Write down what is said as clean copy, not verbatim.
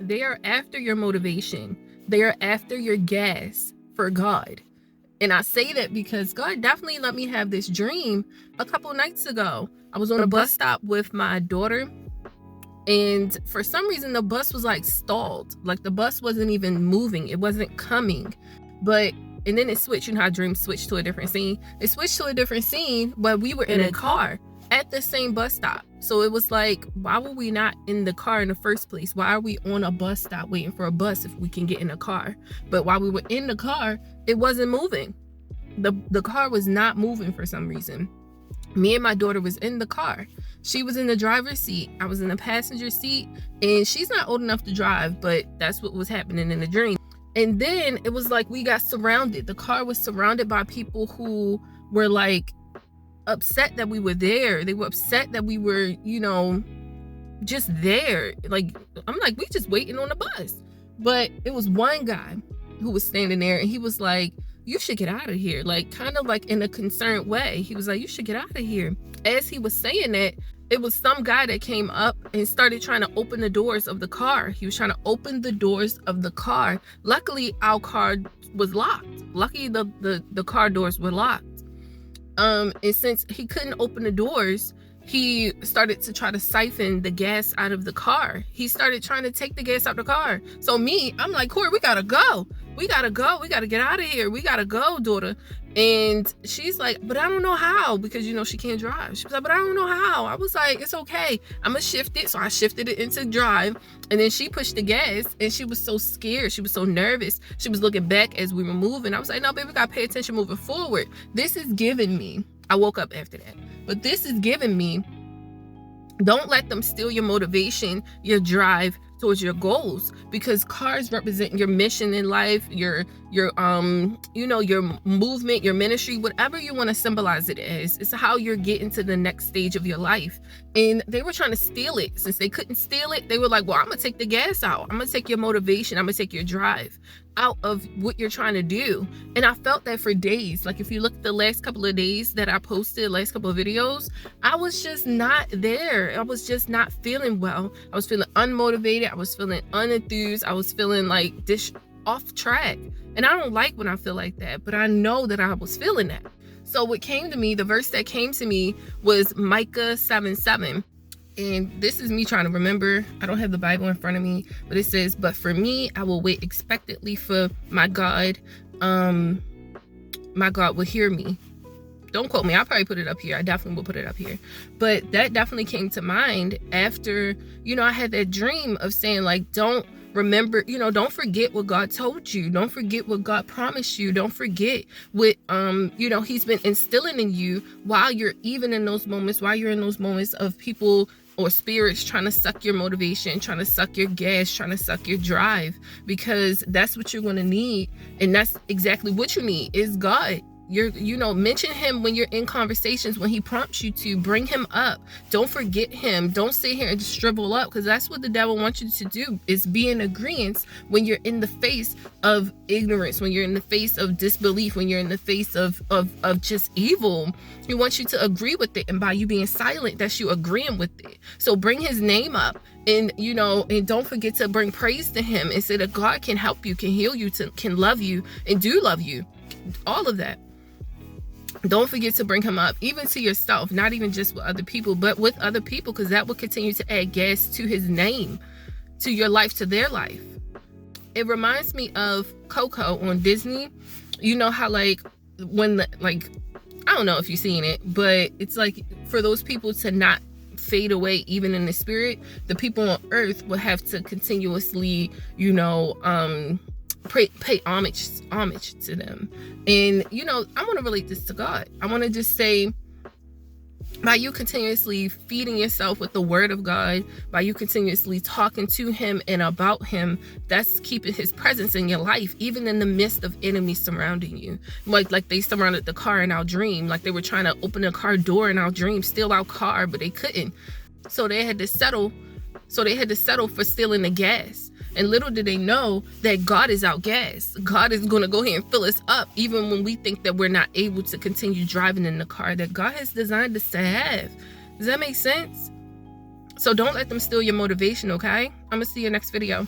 They are after your motivation. They are after your gas for God. And I say that because God definitely let me have this dream a couple nights ago. I was on a bus stop with my daughter, and for some reason the bus was like stalled. Like the bus wasn't even moving. It wasn't coming. And then it switched. You know how dreams switch to a different scene? It switched to a different scene, but we were in a car at the same bus stop. So it was like, why were we not in the car in the first place? Why are we on a bus stop waiting for a bus if we can get in a car? But while we were in the car, it wasn't moving. The car was not moving for some reason. Me and my daughter was in the car. She was in the driver's seat. I was in the passenger seat, and she's not old enough to drive, but that's what was happening in the dream. And then it was like we got surrounded. The car was surrounded by people who were like upset that we were there. They were upset that we were, just there. Like, I'm like, we just waiting on the bus. But it was one guy who was standing there, and he was like, you should get out of here. Like, kind of like in a concerned way. He was like, you should get out of here. As he was saying that, it was some guy that came up and started trying to open the doors of the car. He was trying to open the doors of the car. Luckily, our car was locked. Luckily, the car doors were locked. And since he couldn't open the doors, he started to try to siphon the gas out of the car. He started trying to take the gas out of the car. So I'm like, Corey, we gotta go. We gotta get out of here. We gotta go, daughter. And she's like, but I don't know how, because she can't drive. She was like, but I don't know how. I was like, it's okay, I'm gonna shift it. So I shifted it into drive, and then she pushed the gas, and she was so scared. She was so nervous. She was looking back as we were moving. I was like, no, baby, we gotta pay attention moving forward. This is giving me, I woke up after that, but this is giving me, don't let them steal your motivation, your drive towards your goals, because cars represent your mission in life, your movement, your ministry, whatever you want to symbolize it as. It's how you're getting to the next stage of your life. And they were trying to steal it. Since they couldn't steal it, they were like, well, I'm gonna take the gas out. I'm gonna take your motivation. I'm gonna take your drive out of what you're trying to do. And I felt that for days. Like, if you look at the last couple of days that I posted, last couple of videos, I was just not there. I was just not feeling well. I was feeling unmotivated. I was feeling unenthused. I was feeling like off track. And I don't like when I feel like that, but I know that I was feeling that. So what came to me, the verse that came to me was Micah 7:7. And this is me trying to remember. I don't have the Bible in front of me, but it says, but for me, I will wait expectantly for my God. My God will hear me. Don't quote me. I'll probably put it up here. I definitely will put it up here. But that definitely came to mind after, I had that dream of saying, like, don't don't forget what God told you. Don't forget what God promised you. Don't forget what, he's been instilling in you while you're in those moments of people or spirits trying to suck your motivation, trying to suck your gas, trying to suck your drive, because that's what you're going to need. And that's exactly what you need is God. Mention him when you're in conversations, when he prompts you to. Bring him up. Don't forget him. Don't sit here and just shrivel up, because that's what the devil wants you to do, is be in agreement when you're in the face of ignorance, when you're in the face of disbelief, when you're in the face of just evil. He wants you to agree with it, and by you being silent, that's you agreeing with it. So bring his name up, and and don't forget to bring praise to him, and say that God can help you, can heal you, can love you, and do love you. All of that. Don't forget to bring him up, even to yourself, not even just with other people, but with other people, because that will continue to add gas to his name, to your life, to their life. It reminds me of Coco on Disney. You know how, like, when I don't know if you've seen it, but it's like for those people to not fade away even in the spirit, the people on earth will have to continuously, pay homage to them. And I want to relate this to God. I want to just say, by you continuously feeding yourself with the word of God, by you continuously talking to him and about him, that's keeping his presence in your life, even in the midst of enemies surrounding you. Like they surrounded the car in our dream. Like they were trying to open the car door in our dream, steal our car, but they couldn't. So they had to settle for stealing the gas. And little did they know that God is our gas. God is going to go ahead and fill us up, even when we think that we're not able to continue driving in the car that God has designed us to have. Does that make sense? So don't let them steal your motivation, okay? I'm going to see you next video.